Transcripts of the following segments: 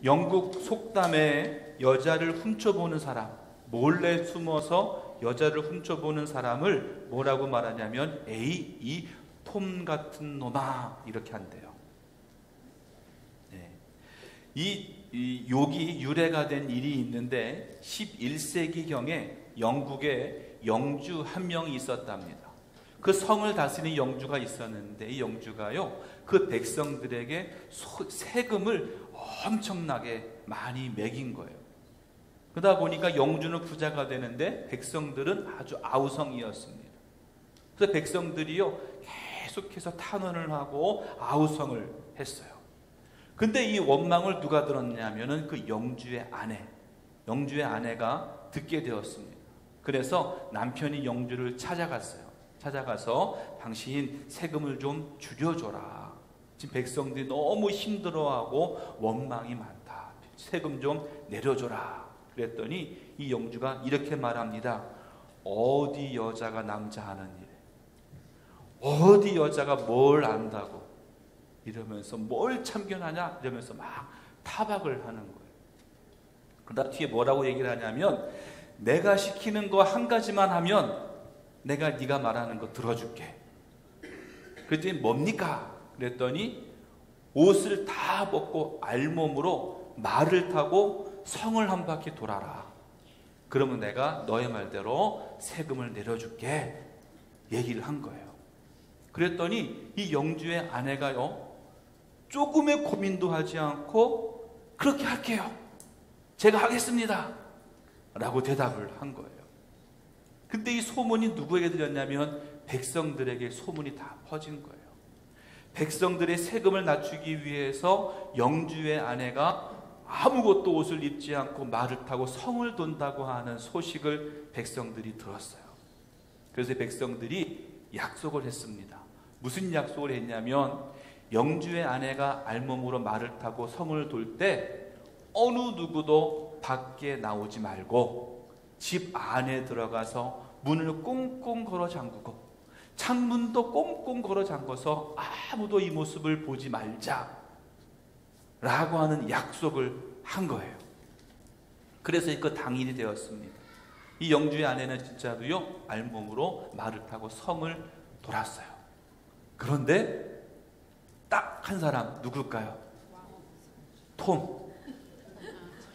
영국 속담에 여자를 훔쳐보는 사람, 몰래 숨어서 여자를 훔쳐보는 사람을 뭐라고 말하냐면 에이, 이 톰 같은 놈아, 이렇게 한대요. 네. 이 욕이 유래가 된 일이 있는데 11세기경에 영국에 영주 한 명이 있었답니다. 그 성을 다스리는 영주가 있었는데 이 영주가요, 그 백성들에게 세금을 엄청나게 많이 매긴 거예요. 그러다 보니까 영주는 부자가 되는데 백성들은 아주 아우성이었습니다. 그래서 백성들이요, 계속해서 탄원을 하고 아우성을 했어요. 근데 이 원망을 누가 들었냐면은 그 영주의 아내가 듣게 되었습니다. 그래서 남편이 영주를 찾아가서 당신 세금을 좀 줄여줘라. 지금 백성들이 너무 힘들어하고 원망이 많다. 세금 좀 내려줘라. 그랬더니 이 영주가 이렇게 말합니다. 어디 여자가 남자 하는 일, 어디 여자가 뭘 안다고 이러면서 뭘 참견하냐 이러면서 막 타박을 하는 거예요. 그러다 뒤에 뭐라고 얘기를 하냐면 내가 시키는 거 한 가지만 하면 내가 네가 말하는 거 들어줄게. 그랬더니 뭡니까? 그랬더니 옷을 다 벗고 알몸으로 말을 타고 성을 한 바퀴 돌아라. 그러면 내가 너의 말대로 세금을 내려줄게. 얘기를 한 거예요. 그랬더니 이 영주의 아내가요, 조금의 고민도 하지 않고 그렇게 할게요. 제가 하겠습니다. 라고 대답을 한 거예요. 근데 이 소문이 누구에게 들렸냐면 백성들에게 소문이 다 퍼진 거예요. 백성들의 세금을 낮추기 위해서 영주의 아내가 아무것도 옷을 입지 않고 말을 타고 성을 돈다고 하는 소식을 백성들이 들었어요. 그래서 백성들이 약속을 했습니다. 무슨 약속을 했냐면 영주의 아내가 알몸으로 말을 타고 성을 돌 때 어느 누구도 밖에 나오지 말고 집 안에 들어가서 문을 꽁꽁 걸어 잠그고 창문도 꽁꽁 걸어 잠궈서 아무도 이 모습을 보지 말자 라고 하는 약속을 한 거예요. 그래서 그 당일이 되었습니다. 이 영주의 아내는 진짜로요, 알몸으로 말을 타고 성을 돌았어요. 그런데 딱 한 사람, 누굴까요? 톰.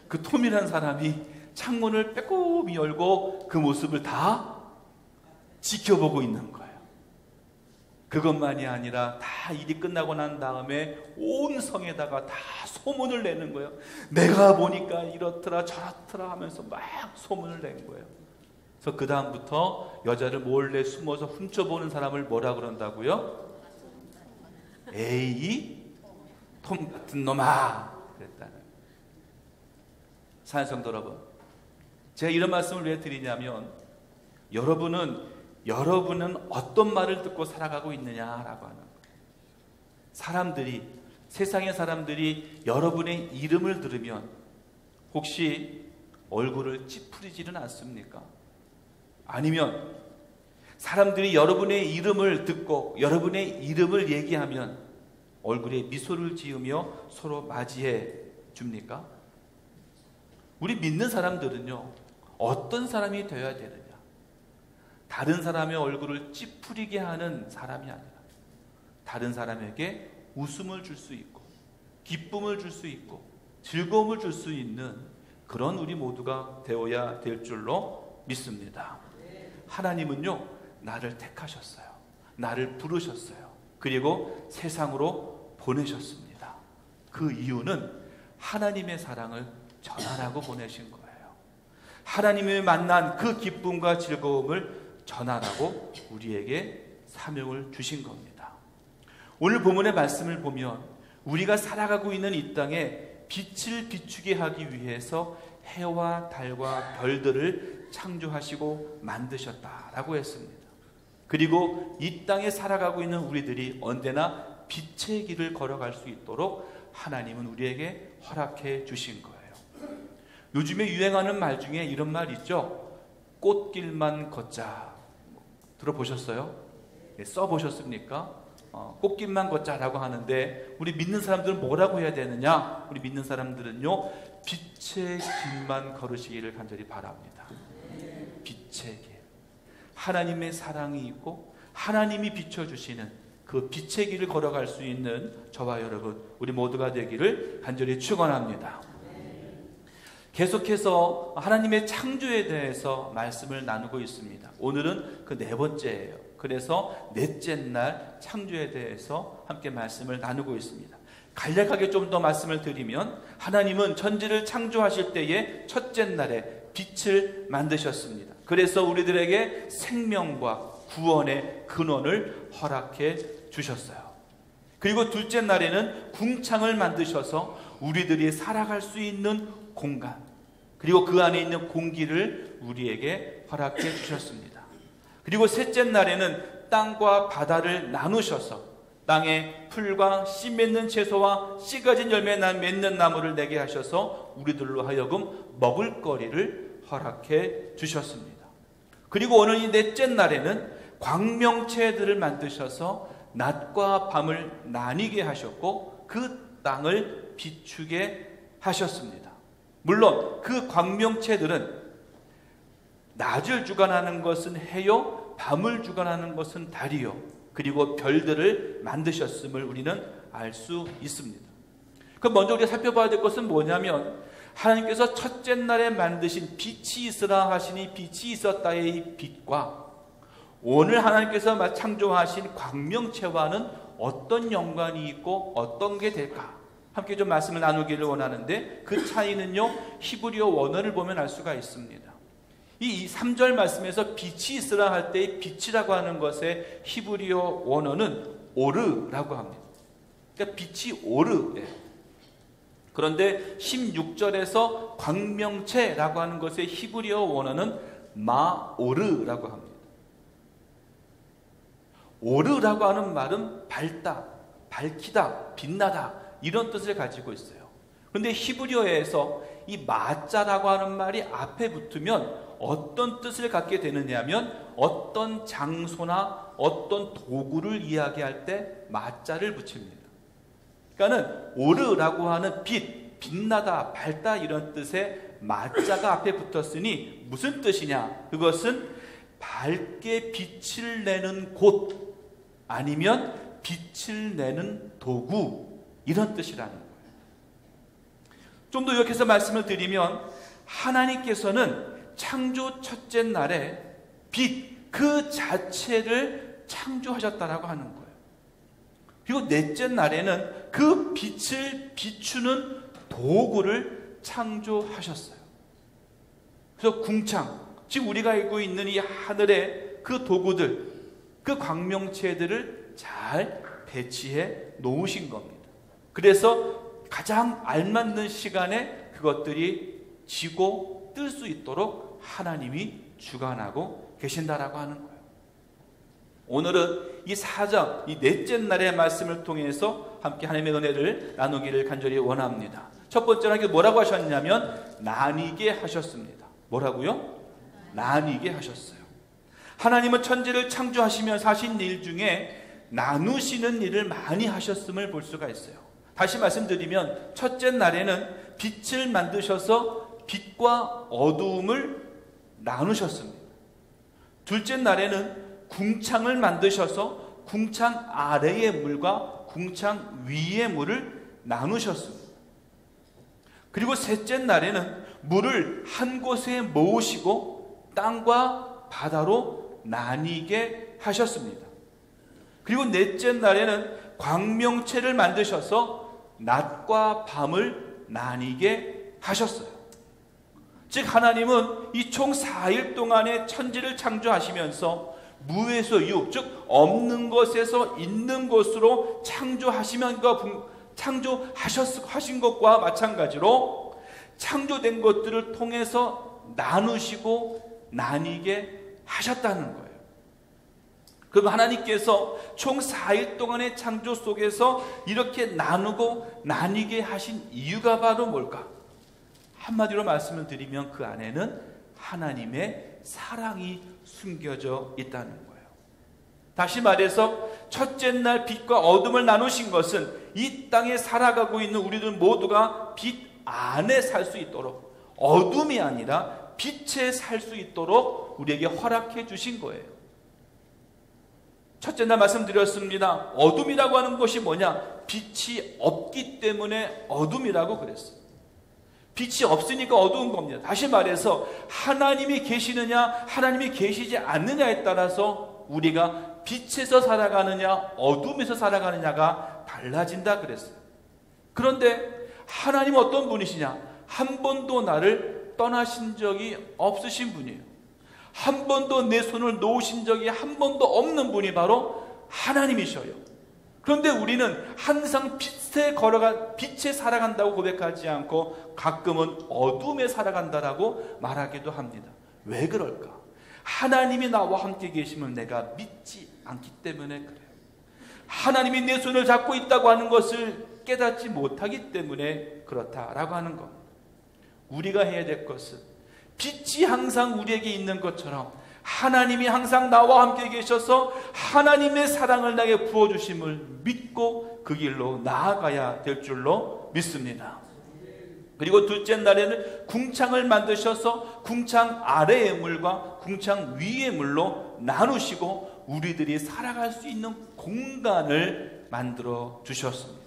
그 톰이라는 사람이 창문을 빼꼼히 열고 그 모습을 다 지켜보고 있는 거예요. 그것만이 아니라 다 일이 끝나고 난 다음에 온 성에다가 다 소문을 내는 거예요. 내가 보니까 이렇더라 저렇더라 하면서 막 소문을 낸 거예요. 그래서 그 다음부터 여자를 몰래 숨어서 훔쳐보는 사람을 뭐라 그런다고요? 에이, 톰 같은 놈아, 그랬다는. 사랑하는 성도 여러분, 제가 이런 말씀을 왜 드리냐면 여러분은 어떤 말을 듣고 살아가고 있느냐라고 하는 거예요. 세상의 사람들이 여러분의 이름을 들으면 혹시 얼굴을 찌푸리지는 않습니까? 아니면 사람들이 여러분의 이름을 듣고 여러분의 이름을 얘기하면 얼굴에 미소를 지으며 서로 맞이해 줍니까? 우리 믿는 사람들은요, 어떤 사람이 되어야 되느냐? 다른 사람의 얼굴을 찌푸리게 하는 사람이 아니라 다른 사람에게 웃음을 줄 수 있고 기쁨을 줄 수 있고 즐거움을 줄 수 있는 그런 우리 모두가 되어야 될 줄로 믿습니다. 하나님은요, 나를 택하셨어요. 나를 부르셨어요. 그리고 세상으로 보내셨습니다. 그 이유는 하나님의 사랑을 전하라고 보내신 거예요. 하나님을 만난 그 기쁨과 즐거움을 전하라고 우리에게 사명을 주신 겁니다. 오늘 본문의 말씀을 보면 우리가 살아가고 있는 이 땅에 빛을 비추게 하기 위해서 해와 달과 별들을 창조하시고 만드셨다라고 했습니다. 그리고 이 땅에 살아가고 있는 우리들이 언제나 빛의 길을 걸어갈 수 있도록 하나님은 우리에게 허락해 주신 거예요. 요즘에 유행하는 말 중에 이런 말 있죠? 꽃길만 걷자. 들어보셨어요? 써보셨습니까? 꽃길만 걷자라고 하는데 우리 믿는 사람들은 뭐라고 해야 되느냐? 우리 믿는 사람들은요, 빛의 길만 걸으시기를 간절히 바랍니다. 빛의 길. 하나님의 사랑이 있고 하나님이 비춰주시는 그 빛의 길을 걸어갈 수 있는 저와 여러분, 우리 모두가 되기를 간절히 축원합니다. 계속해서 하나님의 창조에 대해서 말씀을 나누고 있습니다. 오늘은 그 네 번째예요. 그래서 넷째 날 창조에 대해서 함께 말씀을 나누고 있습니다. 간략하게 좀 더 말씀을 드리면, 하나님은 천지를 창조하실 때에 첫째 날에 빛을 만드셨습니다. 그래서 우리들에게 생명과 구원의 근원을 허락해 주셨어요. 그리고 둘째 날에는 궁창을 만드셔서 우리들이 살아갈 수 있는 공간, 그리고 그 안에 있는 공기를 우리에게 허락해 주셨습니다. 그리고 셋째 날에는 땅과 바다를 나누셔서 땅에 풀과 씨 맺는 채소와 씨 가진 열매 맺는 나무를 내게 하셔서 우리들로 하여금 먹을거리를 허락해 주셨습니다. 그리고 오늘 이 넷째 날에는 광명체들을 만드셔서 낮과 밤을 나뉘게 하셨고 그 땅을 비추게 하셨습니다. 물론 그 광명체들은 낮을 주관하는 것은 해요, 밤을 주관하는 것은 달이요, 그리고 별들을 만드셨음을 우리는 알 수 있습니다. 그럼 먼저 우리가 살펴봐야 될 것은 뭐냐면, 하나님께서 첫째 날에 만드신 빛이 있으라 하시니 빛이 있었다의 이 빛과 오늘 하나님께서 창조하신 광명체와는 어떤 연관이 있고 어떤 게 될까? 함께 좀 말씀을 나누기를 원하는데, 그 차이는요, 히브리어 원어를 보면 알 수가 있습니다. 이 3절 말씀에서 빛이 있으라 할 때의 빛이라고 하는 것의 히브리어 원어는 오르라고 합니다. 그러니까 빛이 오르예요. 그런데 16절에서 광명체라고 하는 것의 히브리어 원어는 마오르라고 합니다. 오르라고 하는 말은 밝다, 밝히다, 빛나다, 이런 뜻을 가지고 있어요. 그런데 히브리어에서 이 마자라고 하는 말이 앞에 붙으면 어떤 뜻을 갖게 되느냐 하면, 어떤 장소나 어떤 도구를 이야기할 때 마자를 붙입니다. 그러니까는 오르라고 하는 빛, 빛나다, 밝다, 이런 뜻의 마자가 앞에 붙었으니 무슨 뜻이냐? 그것은 밝게 빛을 내는 곳, 아니면 빛을 내는 도구, 이런 뜻이라는 거예요. 좀 더 요약해서 말씀을 드리면, 하나님께서는 창조 첫째 날에 빛 그 자체를 창조하셨다라고 하는 거예요. 그리고 넷째 날에는 그 빛을 비추는 도구를 창조하셨어요. 그래서 궁창, 지금 우리가 알고 있는 이 하늘의 그 도구들, 그 광명체들을 잘 배치해 놓으신 겁니다. 그래서 가장 알맞는 시간에 그것들이 지고 뜰 수 있도록 하나님이 주관하고 계신다라고 하는 거예요. 오늘은 이 4장, 이 넷째 날의 말씀을 통해서 함께 하나님의 은혜를 나누기를 간절히 원합니다. 첫 번째로 뭐라고 하셨냐면 나뉘게 하셨습니다. 뭐라고요? 나뉘게 하셨어요. 하나님은 천지를 창조하시면서 하신 일 중에 나누시는 일을 많이 하셨음을 볼 수가 있어요. 다시 말씀드리면, 첫째 날에는 빛을 만드셔서 빛과 어두움을 나누셨습니다. 둘째 날에는 궁창을 만드셔서 궁창 아래의 물과 궁창 위의 물을 나누셨습니다. 그리고 셋째 날에는 물을 한 곳에 모으시고 땅과 바다로 나뉘게 하셨습니다. 그리고 넷째 날에는 광명체를 만드셔서 낮과 밤을 나뉘게 하셨어요. 즉 하나님은 이 총 4일 동안의 천지를 창조하시면서 무에서 유, 즉 없는 것에서 있는 것으로 창조하신 것과 마찬가지로 창조된 것들을 통해서 나누시고 나뉘게 하셨다는 거예요. 그럼 하나님께서 총 4일 동안의 창조 속에서 이렇게 나누고 나뉘게 하신 이유가 바로 뭘까? 한마디로 말씀을 드리면 그 안에는 하나님의 사랑이 숨겨져 있다는 거예요. 다시 말해서 첫째 날 빛과 어둠을 나누신 것은 이 땅에 살아가고 있는 우리들 모두가 빛 안에 살 수 있도록, 어둠이 아니라 빛에 살 수 있도록 우리에게 허락해 주신 거예요. 첫째 날 말씀드렸습니다. 어둠이라고 하는 것이 뭐냐? 빛이 없기 때문에 어둠이라고 그랬어요. 빛이 없으니까 어두운 겁니다. 다시 말해서 하나님이 계시느냐 하나님이 계시지 않느냐에 따라서 우리가 빛에서 살아가느냐 어둠에서 살아가느냐가 달라진다 그랬어요. 그런데 하나님은 어떤 분이시냐? 한 번도 나를 떠나신 적이 없으신 분이에요. 한 번도 내 손을 놓으신 적이 한 번도 없는 분이 바로 하나님이셔요. 그런데 우리는 항상 빛에 살아간다고 고백하지 않고 가끔은 어둠에 살아간다라고 말하기도 합니다. 왜 그럴까? 하나님이 나와 함께 계심을 내가 믿지 않기 때문에 그래요. 하나님이 내 손을 잡고 있다고 하는 것을 깨닫지 못하기 때문에 그렇다라고 하는 겁니다. 우리가 해야 될 것은 빛이 항상 우리에게 있는 것처럼 하나님이 항상 나와 함께 계셔서 하나님의 사랑을 나에게 부어주심을 믿고 그 길로 나아가야 될 줄로 믿습니다. 그리고 둘째 날에는 궁창을 만드셔서 궁창 아래의 물과 궁창 위의 물로 나누시고 우리들이 살아갈 수 있는 공간을 만들어 주셨습니다.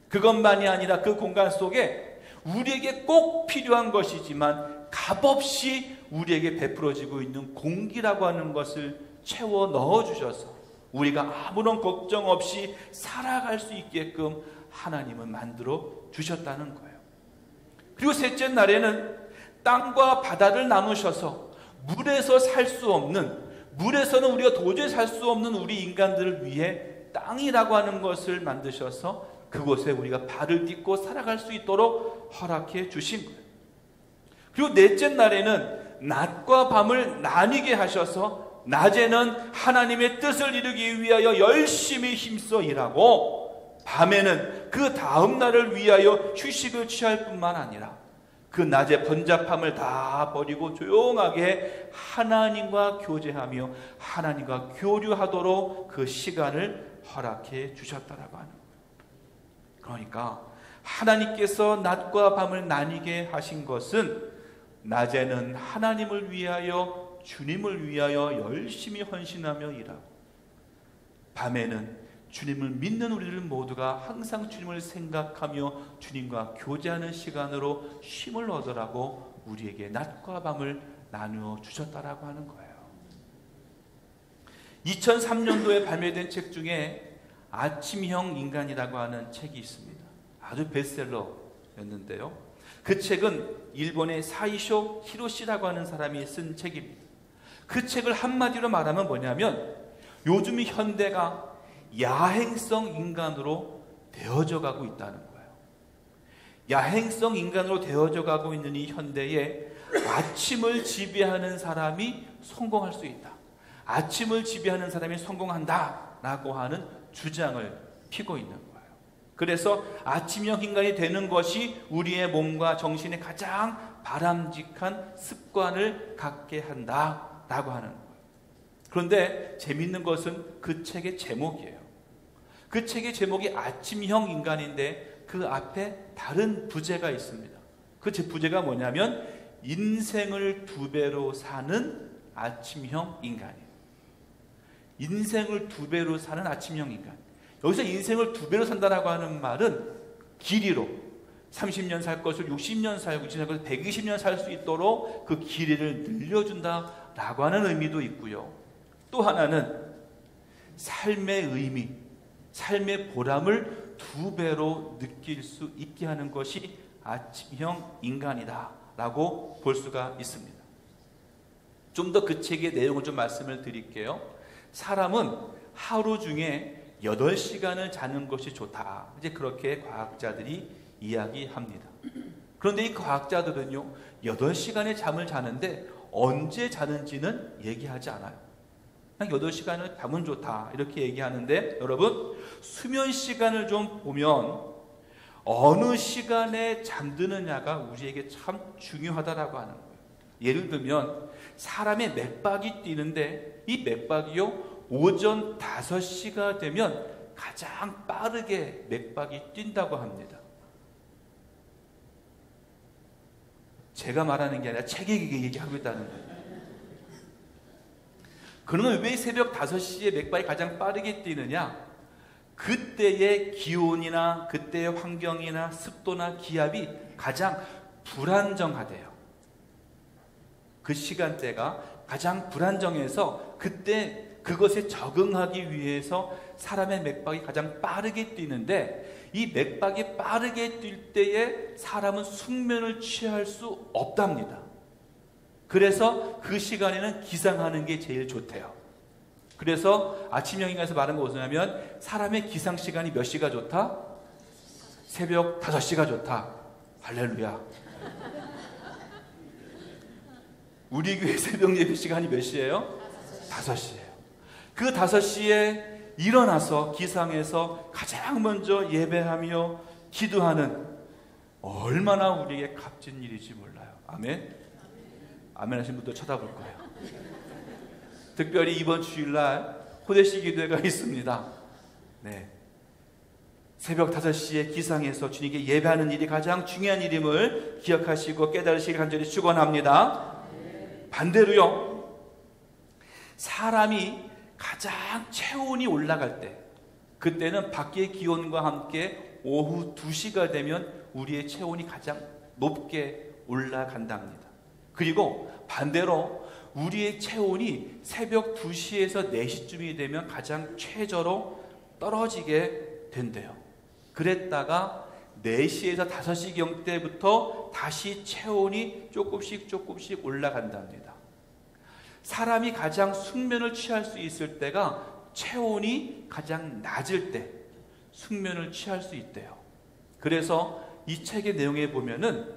그것만이 아니라 그 공간 속에 우리에게 꼭 필요한 것이지만 값없이 우리에게 베풀어지고 있는 공기라고 하는 것을 채워 넣어주셔서 우리가 아무런 걱정 없이 살아갈 수 있게끔 하나님은 만들어 주셨다는 거예요. 그리고 셋째 날에는 땅과 바다를 나누셔서 물에서 살 수 없는, 물에서는 우리가 도저히 살 수 없는 우리 인간들을 위해 땅이라고 하는 것을 만드셔서 그곳에 우리가 발을 딛고 살아갈 수 있도록 허락해 주신 거예요. 그리고 넷째 날에는 낮과 밤을 나뉘게 하셔서 낮에는 하나님의 뜻을 이루기 위하여 열심히 힘써 일하고 밤에는 그 다음 날을 위하여 휴식을 취할 뿐만 아니라 그 낮의 번잡함을 다 버리고 조용하게 하나님과 교제하며 하나님과 교류하도록 그 시간을 허락해 주셨다라고 하는 거예요. 그러니까 하나님께서 낮과 밤을 나뉘게 하신 것은 낮에는 하나님을 위하여 주님을 위하여 열심히 헌신하며 일하고 밤에는 주님을 믿는 우리들 모두가 항상 주님을 생각하며 주님과 교제하는 시간으로 쉼을 얻으라고 우리에게 낮과 밤을 나누어 주셨다라고 하는 거예요. 2003년도에 발매된 책 중에 아침형 인간이라고 하는 책이 있습니다. 아주 베스트셀러였는데요. 그 책은 일본의 사이쇼 히로시라고 하는 사람이 쓴 책입니다. 그 책을 한마디로 말하면 뭐냐면 요즘 현대가 야행성 인간으로 되어져 가고 있다는 거예요. 야행성 인간으로 되어져 가고 있는 이 현대에 아침을 지배하는 사람이 성공할 수 있다. 아침을 지배하는 사람이 성공한다라고 하는 주장을 피고 있는 거예요. 그래서 아침형 인간이 되는 것이 우리의 몸과 정신에 가장 바람직한 습관을 갖게 한다라고 하는 거예요. 그런데 재미있는 것은 그 책의 제목이에요. 그 책의 제목이 아침형 인간인데 그 앞에 다른 부제가 있습니다. 그 부제가 뭐냐면 인생을 2배로 사는 아침형 인간이에요. 인생을 2배로 사는 아침형 인간. 여기서 인생을 2배로 산다라고 하는 말은 길이로 30년 살 것을 60년 살고 60년 살 것을 120년 살 수 있도록 그 길이를 늘려준다라고 하는 의미도 있고요. 또 하나는 삶의 의미, 삶의 보람을 2배로 느낄 수 있게 하는 것이 아침형 인간이다라고 볼 수가 있습니다. 좀 더 그 책의 내용을 좀 말씀을 드릴게요. 사람은 하루 중에 8시간을 자는 것이 좋다. 이제 그렇게 과학자들이 이야기합니다. 그런데 이 과학자들은요, 8시간의 잠을 자는데 언제 자는지는 얘기하지 않아요. 그냥 8시간을 자면 좋다. 이렇게 얘기하는데 여러분, 수면 시간을 좀 보면 어느 시간에 잠드느냐가 우리에게 참 중요하다라고 하는 거예요. 예를 들면 사람의 맥박이 뛰는데 이 맥박이요, 오전 5시가 되면 가장 빠르게 맥박이 뛴다고 합니다. 제가 말하는 게 아니라 책이 얘기하고 있다는 거예요. 그러면 왜 새벽 5시에 맥박이 가장 빠르게 뛰느냐? 그때의 기온이나 그때의 환경이나 습도나 기압이 가장 불안정하대요. 그 시간대가 가장 불안정해서 그때 그것에 적응하기 위해서 사람의 맥박이 가장 빠르게 뛰는데, 이 맥박이 빠르게 뛸 때에 사람은 숙면을 취할 수 없답니다. 그래서 그 시간에는 기상하는 게 제일 좋대요. 그래서 아침형인가에서 말한 거 뭐냐면, 사람의 기상 시간이 몇 시가 좋다? 새벽 5시가 좋다. 할렐루야. 우리 교회 새벽 예배 시간이 몇 시예요? 5시예요. 그 5시에 일어나서 기상해서 가장 먼저 예배하며 기도하는, 얼마나 우리에게 값진 일인지 몰라요. 아멘? 아멘 하신 분도 쳐다볼 거예요. 특별히 이번 주일날 호대시 기도회가 있습니다. 네. 새벽 5시에 기상해서 주님께 예배하는 일이 가장 중요한 일임을 기억하시고 깨달으시길 간절히 축원합니다. 반대로요, 사람이 가장 체온이 올라갈 때, 그때는 밖의 기온과 함께 오후 2시가 되면 우리의 체온이 가장 높게 올라간답니다. 그리고 반대로 우리의 체온이 새벽 2시에서 4시쯤이 되면 가장 최저로 떨어지게 된대요. 그랬다가 4시에서 5시경 때부터 다시 체온이 조금씩 올라간답니다. 사람이 가장 숙면을 취할 수 있을 때가 체온이 가장 낮을 때 숙면을 취할 수 있대요. 그래서 이 책의 내용에 보면은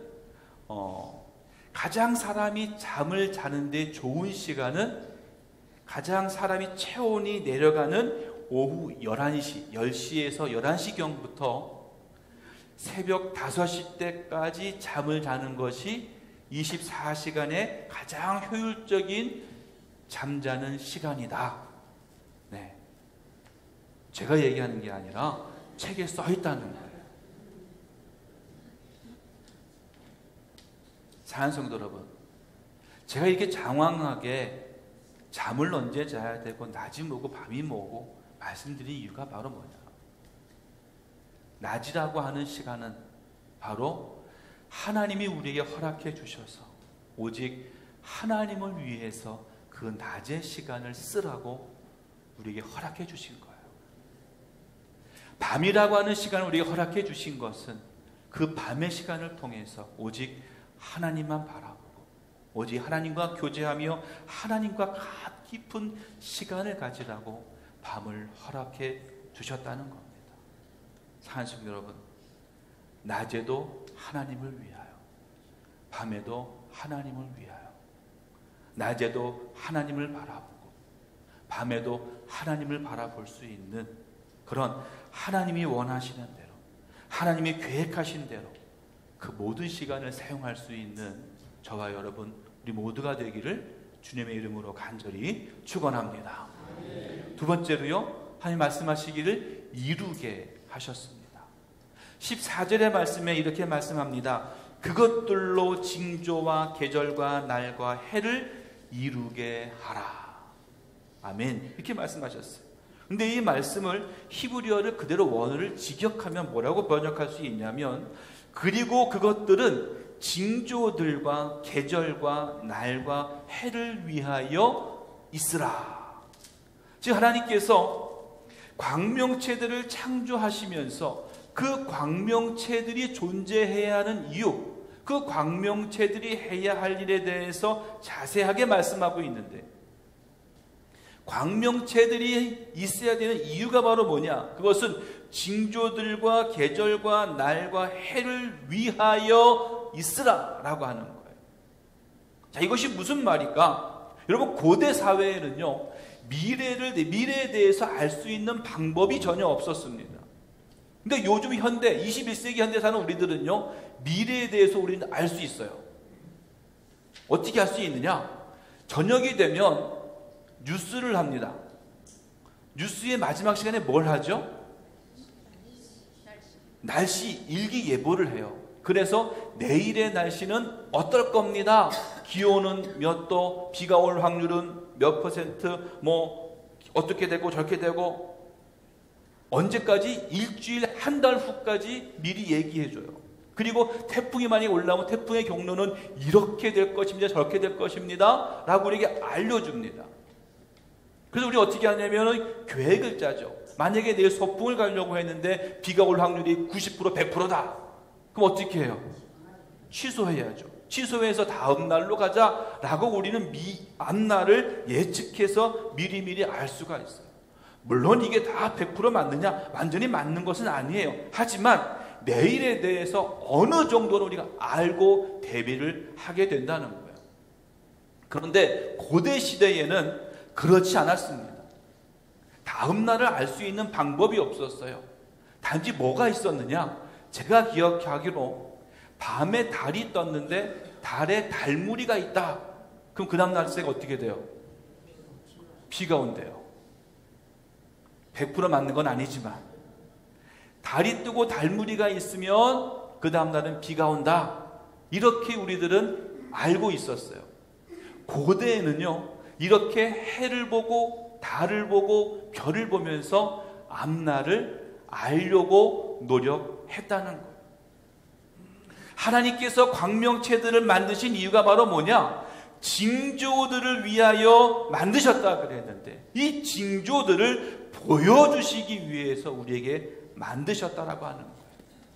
가장 사람이 잠을 자는데 좋은 시간은 가장 사람이 체온이 내려가는 오후 11시, 10시에서 11시경부터 새벽 5시 때까지 잠을 자는 것이 24시간의 가장 효율적인 잠자는 시간이다. 네. 제가 얘기하는 게 아니라 책에 써 있다는 거예요. 사랑하는 성도 여러분, 제가 이렇게 장황하게 잠을 언제 자야 되고 낮이 뭐고 밤이 뭐고 말씀드린 이유가 바로 뭐냐? 낮이라고 하는 시간은 바로 하나님이 우리에게 허락해 주셔서 오직 하나님을 위해서 그 낮의 시간을 쓰라고 우리에게 허락해 주신 거예요. 밤이라고 하는 시간을 우리에게 허락해 주신 것은 그 밤의 시간을 통해서 오직 하나님만 바라보고 오직 하나님과 교제하며 하나님과 깊은 시간을 가지라고 밤을 허락해 주셨다는 겁니다. 사랑하는 성도 여러분, 낮에도 하나님을 위하여, 밤에도 하나님을 위하여, 낮에도 하나님을 바라보고 밤에도 하나님을 바라볼 수 있는 그런 하나님이 원하시는 대로, 하나님이 계획하신 대로 그 모든 시간을 사용할 수 있는 저와 여러분, 우리 모두가 되기를 주님의 이름으로 간절히 축원합니다. 두 번째로요, 하나님 말씀하시기를 이루게 하셨습니다. 14절의 말씀에 이렇게 말씀합니다. 그것들로 징조와 계절과 날과 해를 이루게 하라. 아멘. 이렇게 말씀하셨어요. 근데 이 말씀을 히브리어를 그대로 원어를 직역하면 뭐라고 번역할 수 있냐면, 그리고 그것들은 징조들과 계절과 날과 해를 위하여 있으라. 즉 하나님께서 광명체들을 창조하시면서 그 광명체들이 존재해야 하는 이유, 그 광명체들이 해야 할 일에 대해서 자세하게 말씀하고 있는데, 광명체들이 있어야 되는 이유가 바로 뭐냐? 그것은 징조들과 계절과 날과 해를 위하여 있으라 라고 하는 거예요. 자, 이것이 무슨 말일까? 여러분, 고대 사회에는요, 미래에 대해서 알 수 있는 방법이 전혀 없었습니다. 근데 요즘 현대 21세기 현대 사는 우리들은요, 미래에 대해서 우리는 알 수 있어요. 어떻게 할 수 있느냐? 저녁이 되면 뉴스를 합니다. 뉴스의 마지막 시간에 뭘 하죠? 날씨 일기예보를 해요. 그래서 내일의 날씨는 어떨 겁니다. 기온은 몇 도, 비가 올 확률은 몇 %, 뭐 어떻게 되고 저렇게 되고, 언제까지? 일주일, 한 달 후까지 미리 얘기해줘요. 그리고 태풍이 많이 올라오면 태풍의 경로는 이렇게 될 것입니다, 저렇게 될 것입니다 라고 우리에게 알려줍니다. 그래서 우리 어떻게 하냐면 계획을 짜죠. 만약에 내일 소풍을 가려고 했는데 비가 올 확률이 90%, 100%다. 그럼 어떻게 해요? 취소해야죠. 취소해서 다음 날로 가자라고 우리는 앞날을 예측해서 미리미리 알 수가 있어요. 물론 이게 다 100% 맞느냐? 완전히 맞는 것은 아니에요. 하지만 내일에 대해서 어느 정도는 우리가 알고 대비를 하게 된다는 거예요. 그런데 고대 시대에는 그렇지 않았습니다. 다음 날을 알 수 있는 방법이 없었어요. 단지 뭐가 있었느냐? 제가 기억하기로 밤에 달이 떴는데 달에 달무리가 있다. 그럼 그 다음 날새가 어떻게 돼요? 비가 온대요. 100% 맞는 건 아니지만 달이 뜨고 달무리가 있으면 그 다음 날은 비가 온다. 이렇게 우리들은 알고 있었어요. 고대에는요, 이렇게 해를 보고 달을 보고 별을 보면서 앞날을 알려고 노력했다는 거예요. 하나님께서 광명체들을 만드신 이유가 바로 뭐냐? 징조들을 위하여 만드셨다 그랬는데, 이 징조들을 보여주시기 위해서 우리에게 만드셨다라고 하는 거예요.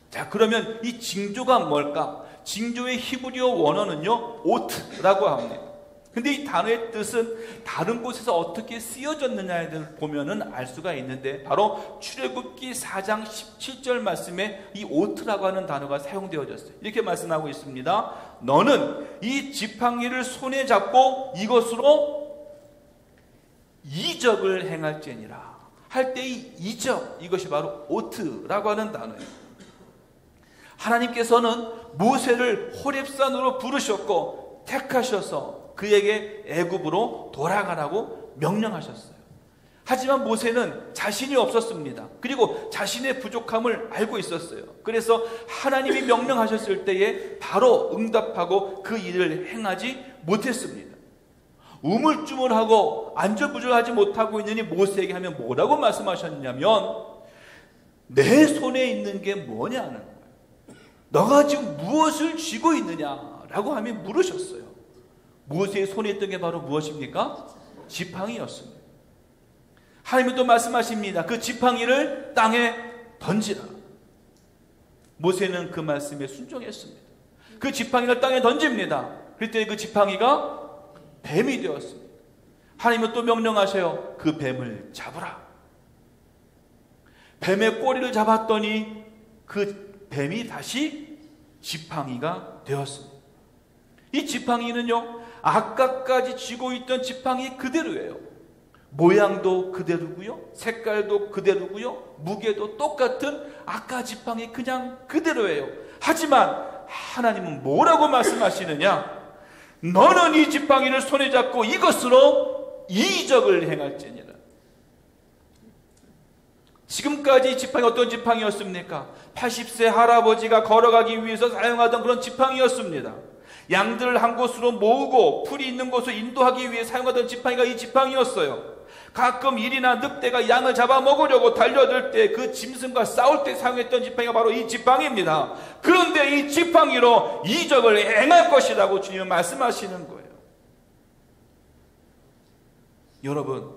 자, 그러면 이 징조가 뭘까? 징조의 히브리어 원어는요, 오트라고 합니다. 근데 이 단어의 뜻은 다른 곳에서 어떻게 쓰여졌느냐를 보면은 알 수가 있는데, 바로 출애굽기 4장 17절 말씀에 이 오트라고 하는 단어가 사용되어졌어요. 이렇게 말씀하고 있습니다. 너는 이 지팡이를 손에 잡고 이것으로 이적을 행할지니라. 할 때 이 이적, 이것이 바로 오트라고 하는 단어예요. 하나님께서는 모세를 호렙산으로 부르셨고 택하셔서 그에게 애굽으로 돌아가라고 명령하셨어요. 하지만 모세는 자신이 없었습니다. 그리고 자신의 부족함을 알고 있었어요. 그래서 하나님이 명령하셨을 때에 바로 응답하고 그 일을 행하지 못했습니다. 우물쭈물하고 안절부절하지 못하고 있느니 모세에게 하면 뭐라고 말씀하셨냐면, 내 손에 있는 게 뭐냐는 거예요. 너가 지금 무엇을 쥐고 있느냐라고 하며 물으셨어요. 모세의 손에 있던 게 바로 무엇입니까? 지팡이였습니다. 하나님은 또 말씀하십니다. 그 지팡이를 땅에 던지라. 모세는 그 말씀에 순종했습니다. 그 지팡이를 땅에 던집니다. 그때 그 지팡이가 뱀이 되었습니다. 하나님은 또 명령하셔요. 그 뱀을 잡으라. 뱀의 꼬리를 잡았더니 그 뱀이 다시 지팡이가 되었습니다. 이 지팡이는요, 아까까지 쥐고 있던 지팡이 그대로예요. 모양도 그대로고요, 색깔도 그대로고요, 무게도 똑같은 아까 지팡이 그냥 그대로예요. 하지만 하나님은 뭐라고 말씀하시느냐? 너는 이 지팡이를 손에 잡고 이것으로 이적을 행할지니라. 지금까지 이 지팡이 어떤 지팡이였습니까? 80세 할아버지가 걸어가기 위해서 사용하던 그런 지팡이였습니다. 양들을 한 곳으로 모으고 풀이 있는 곳으로 인도하기 위해 사용하던 지팡이가 이 지팡이였어요. 가끔 일이나 늑대가 양을 잡아먹으려고 달려들 때 그 짐승과 싸울 때 사용했던 지팡이가 바로 이 지팡이입니다. 그런데 이 지팡이로 이적을 행할 것이라고 주님은 말씀하시는 거예요. 여러분,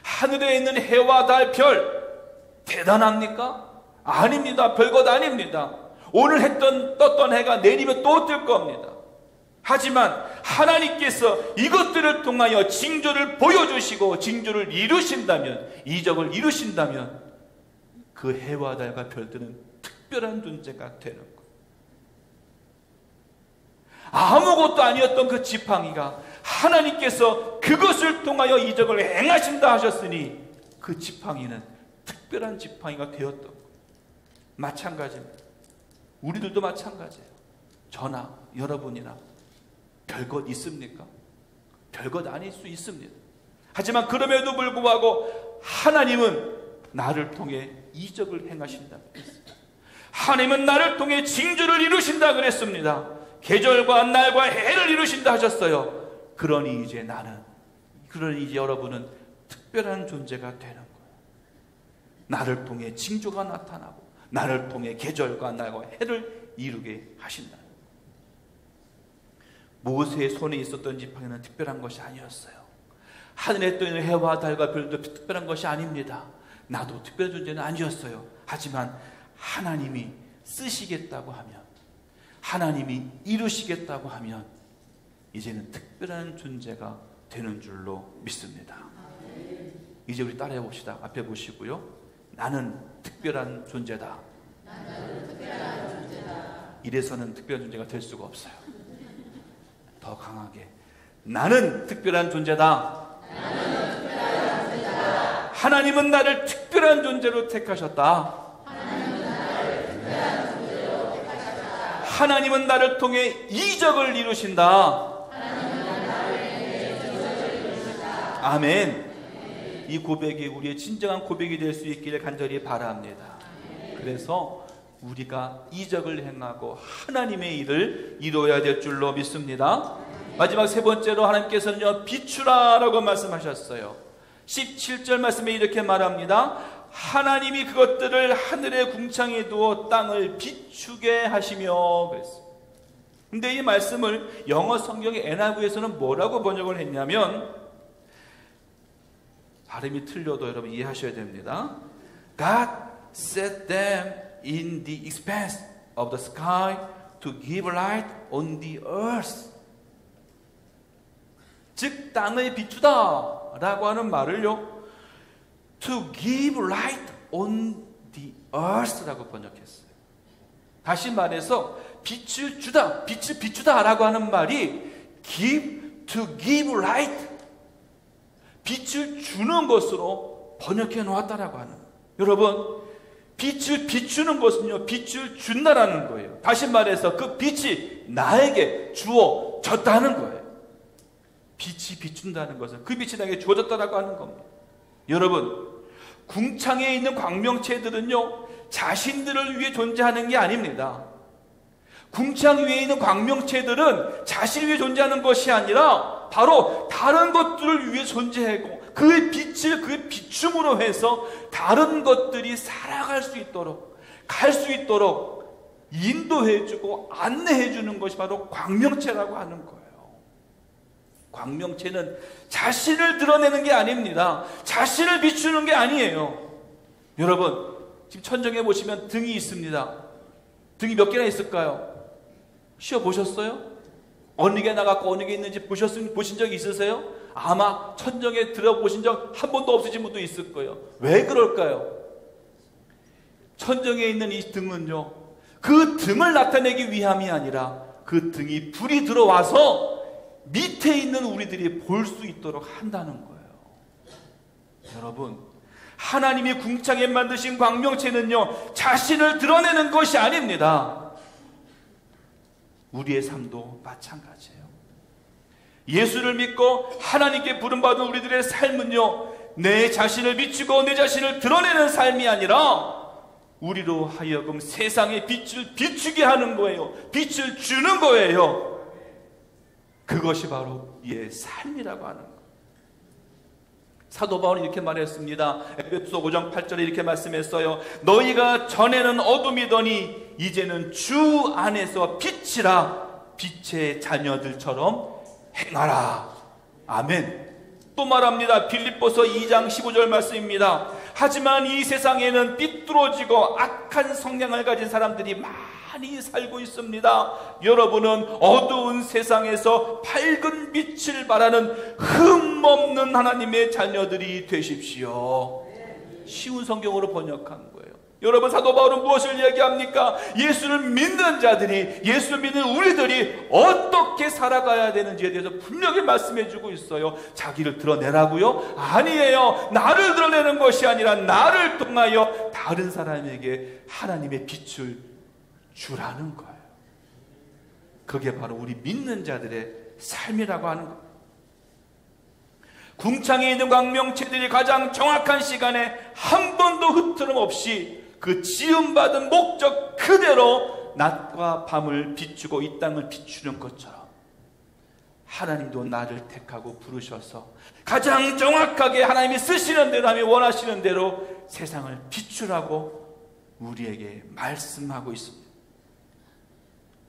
하늘에 있는 해와 달, 별 대단합니까? 아닙니다. 별것 아닙니다. 오늘 떴던 해가 내리면 또 뜰 겁니다. 하지만 하나님께서 이것들을 통하여 징조를 보여주시고 징조를 이루신다면, 이적을 이루신다면 그 해와 달과 별들은 특별한 존재가 되는 거예요. 아무것도 아니었던 그 지팡이가 하나님께서 그것을 통하여 이적을 행하신다 하셨으니 그 지팡이는 특별한 지팡이가 되었던 거예요. 마찬가지입니다. 우리들도 마찬가지예요. 저나 여러분이나 별것 있습니까? 별것 아닐 수 있습니다. 하지만 그럼에도 불구하고 하나님은 나를 통해 이적을 행하신다 그랬습니다. 하나님은 나를 통해 징조를 이루신다 그랬습니다. 계절과 날과 해를 이루신다 하셨어요. 그러니 이제 여러분은 특별한 존재가 되는 거예요. 나를 통해 징조가 나타나고 나를 통해 계절과 날과 해를 이루게 하신다. 모세의 손에 있었던 지팡이는 특별한 것이 아니었어요. 하늘에 떠있는 해와 달과 별도 특별한 것이 아닙니다. 나도 특별한 존재는 아니었어요. 하지만 하나님이 쓰시겠다고 하면, 하나님이 이루시겠다고 하면 이제는 특별한 존재가 되는 줄로 믿습니다. 이제 우리 따라해 봅시다. 앞에 보시고요. 나는 특별한 존재다. 이래서는 특별한 존재가 될 수가 없어요. 더 강하게, 나는 특별한 존재다. 하나님은 나를 특별한 존재로 택하셨다. 하나님은 나를 통해 이적을 이루신다. 아멘. 이 고백이 우리의 진정한 고백이 될 수 있기를 간절히 바랍니다. 그래서 우리가 이적을 행하고 하나님의 일을 이루어야 될 줄로 믿습니다. 마지막 세 번째로 하나님께서는요, 비추라라고 말씀하셨어요. 17절 말씀에 이렇게 말합니다. 하나님이 그것들을 하늘의 궁창에 두어 땅을 비추게 하시며 그랬어요. 근데 이 말씀을 영어 성경의 NIV에서는 뭐라고 번역을 했냐면, 발음이 틀려도 여러분 이해하셔야 됩니다. God set them in the expanse of the sky to give light on the earth. 즉 땅을 비추다 라고 하는 말을요, to give light on the earth 라고 번역했어요. 다시 말해서 빛을 주다, 빛을 비추다 라고 하는 말이 to give light, 빛을 주는 것으로 번역해 놓았다라고 하는 거예요. 여러분, 빛을 비추는 것은요, 빛을 준다라는 거예요. 다시 말해서 그 빛이 나에게 주어졌다는 거예요. 빛이 비춘다는 것은 그 빛이 나에게 주어졌다라고 하는 겁니다. 여러분, 궁창에 있는 광명체들은요, 자신들을 위해 존재하는 게 아닙니다. 궁창 위에 있는 광명체들은 자신을 위해 존재하는 것이 아니라 바로 다른 것들을 위해 존재하고, 그 빛을 그 비춤으로 해서 다른 것들이 살아갈 수 있도록, 갈 수 있도록 인도해주고 안내해주는 것이 바로 광명체라고 하는 거예요. 광명체는 자신을 드러내는 게 아닙니다. 자신을 비추는 게 아니에요. 여러분, 지금 천정에 보시면 등이 있습니다. 등이 몇 개나 있을까요? 쉬어 보셨어요? 어느 게 나갔고 어느 게 있는지 보신 적이 있으세요? 아마 천정에 들어보신 적 한 번도 없으신 분도 있을 거예요. 왜 그럴까요? 천정에 있는 이 등은요, 그 등을 나타내기 위함이 아니라 그 등이 불이 들어와서 밑에 있는 우리들이 볼 수 있도록 한다는 거예요. 여러분, 하나님이 궁창에 만드신 광명체는요, 자신을 드러내는 것이 아닙니다. 우리의 삶도 마찬가지예요. 예수를 믿고 하나님께 부름받은 우리들의 삶은요, 내 자신을 비추고 내 자신을 드러내는 삶이 아니라 우리로 하여금 세상의 빛을 비추게 하는 거예요. 빛을 주는 거예요. 그것이 바로 이의 삶이라고 하는 거예요. 사도 바울은 이렇게 말했습니다. 에베소서 5장 8절에 이렇게 말씀했어요. 너희가 전에는 어둠이더니 이제는 주 안에서 빛이라, 빛의 자녀들처럼 행하라. 아멘. 또 말합니다. 빌립보서 2장 15절 말씀입니다. 하지만 이 세상에는 삐뚤어지고 악한 성향을 가진 사람들이 많이 살고 있습니다. 여러분은 어두운 세상에서 밝은 빛을 발하는 흠없는 하나님의 자녀들이 되십시오. 쉬운 성경으로 번역한 거예요. 여러분, 사도 바울은 무엇을 이야기합니까? 예수를 믿는 자들이, 예수를 믿는 우리들이 어떻게 살아가야 되는지에 대해서 분명히 말씀해 주고 있어요. 자기를 드러내라고요? 아니에요. 나를 드러내는 것이 아니라 나를 통하여 다른 사람에게 하나님의 빛을 주라는 거예요. 그게 바로 우리 믿는 자들의 삶이라고 하는 거예요. 궁창에 있는 광명체들이 가장 정확한 시간에 한 번도 흐트럼 없이 그 지음받은 목적 그대로 낮과 밤을 비추고 이 땅을 비추는 것처럼 하나님도 나를 택하고 부르셔서 가장 정확하게 하나님이 쓰시는 대로, 하나님이 원하시는 대로 세상을 비추라고 우리에게 말씀하고 있습니다.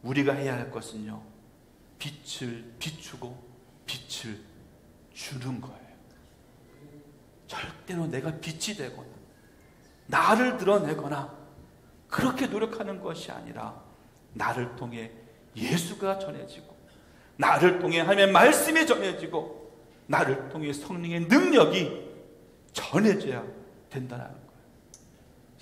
우리가 해야 할 것은요, 빛을 비추고 빛을 주는 거예요. 절대로 내가 빛이 되거나 나를 드러내거나 그렇게 노력하는 것이 아니라 나를 통해 예수가 전해지고, 나를 통해 하나님의 말씀이 전해지고, 나를 통해 성령의 능력이 전해져야 된다는 거예요.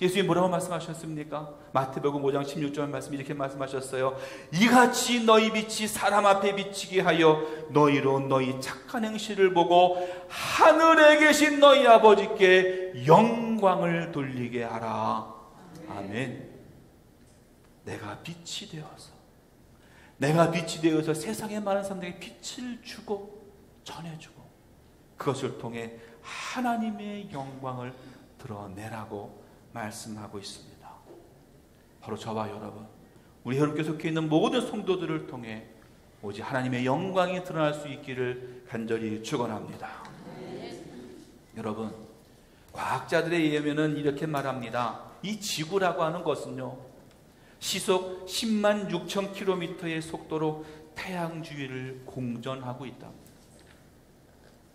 예수님이 뭐라고 말씀하셨습니까? 마태복음 5장 16절 말씀 이렇게 말씀하셨어요. 이같이 너희 빛이 사람 앞에 비치게 하여 너희로 너희 착한 행실을 보고 하늘에 계신 너희 아버지께 영광을 돌리게 하라. 아멘. 내가 빛이 되어서 세상에 많은 사람들에게 빛을 주고 전해주고 그것을 통해 하나님의 영광을 드러내라고 말씀하고 있습니다. 바로 저와 여러분, 우리 여러분께 속해 있는 모든 성도들을 통해 오직 하나님의 영광이 드러날 수 있기를 간절히 축원합니다. 여러분, 과학자들에 의하면 이렇게 말합니다. 이 지구라고 하는 것은요, 시속 10만 6천 킬로미터의 속도로 태양 주위를 공전하고 있다.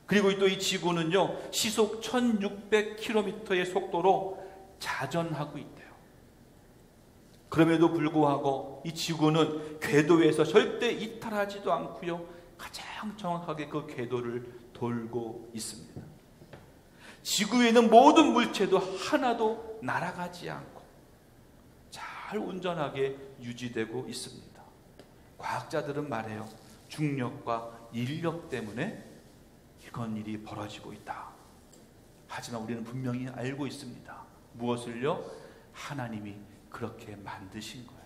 그리고 또 이 지구는요, 시속 1600킬로미터의 속도로 자전하고 있대요. 그럼에도 불구하고 이 지구는 궤도에서 절대 이탈하지도 않고요, 가장 정확하게 그 궤도를 돌고 있습니다. 지구에 있는 모든 물체도 하나도 날아가지 않고 잘 온전하게 유지되고 있습니다. 과학자들은 말해요. 중력과 인력 때문에 이런 일이 벌어지고 있다. 하지만 우리는 분명히 알고 있습니다. 무엇을요? 하나님이 그렇게 만드신 거예요.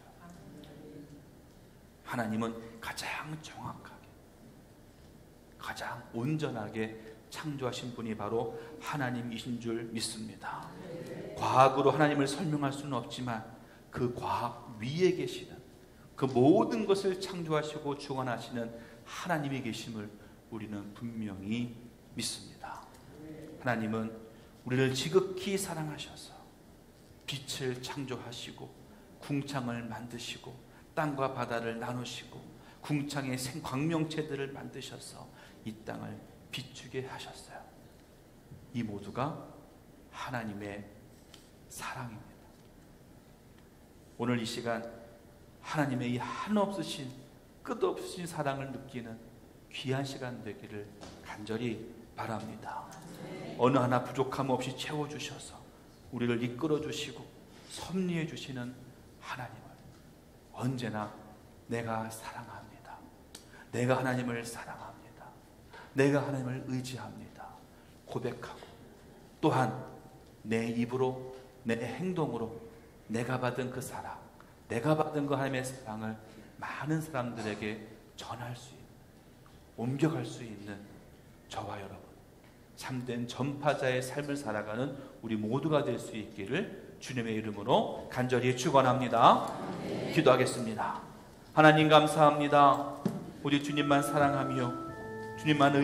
하나님은 가장 정확하게, 가장 온전하게 창조하신 분이 바로 하나님이신 줄 믿습니다. 과학으로 하나님을 설명할 수는 없지만 그 과학 위에 계시는, 그 모든 것을 창조하시고 주관하시는 하나님이 계심을 우리는 분명히 믿습니다. 하나님은 우리를 지극히 사랑하셔서 빛을 창조하시고 궁창을 만드시고 땅과 바다를 나누시고 궁창의 광명체들을 만드셔서 이 땅을 비추게 하셨어요. 이 모두가 하나님의 사랑입니다. 오늘 이 시간 하나님의 이 한없으신 끝없으신 사랑을 느끼는 귀한 시간 되기를 간절히 바랍니다. 어느 하나 부족함 없이 채워주셔서 우리를 이끌어 주시고 섭리해 주시는 하나님을 언제나 내가 사랑합니다. 내가 하나님을 사랑합니다. 내가 하나님을 의지합니다. 고백하고 또한 내 입으로, 내 행동으로 내가 받은 그 사랑, 내가 받은 그 하나님의 사랑을 많은 사람들에게 전할 수 있는, 옮겨갈 수 있는 저와 여러분, 참된 전파자의 삶을 살아가는 우리 모두가 될 수 있기를 주님의 이름으로 간절히 축원합니다. 기도하겠습니다. 하나님 감사합니다. 우리 주님만 사랑하며 주님만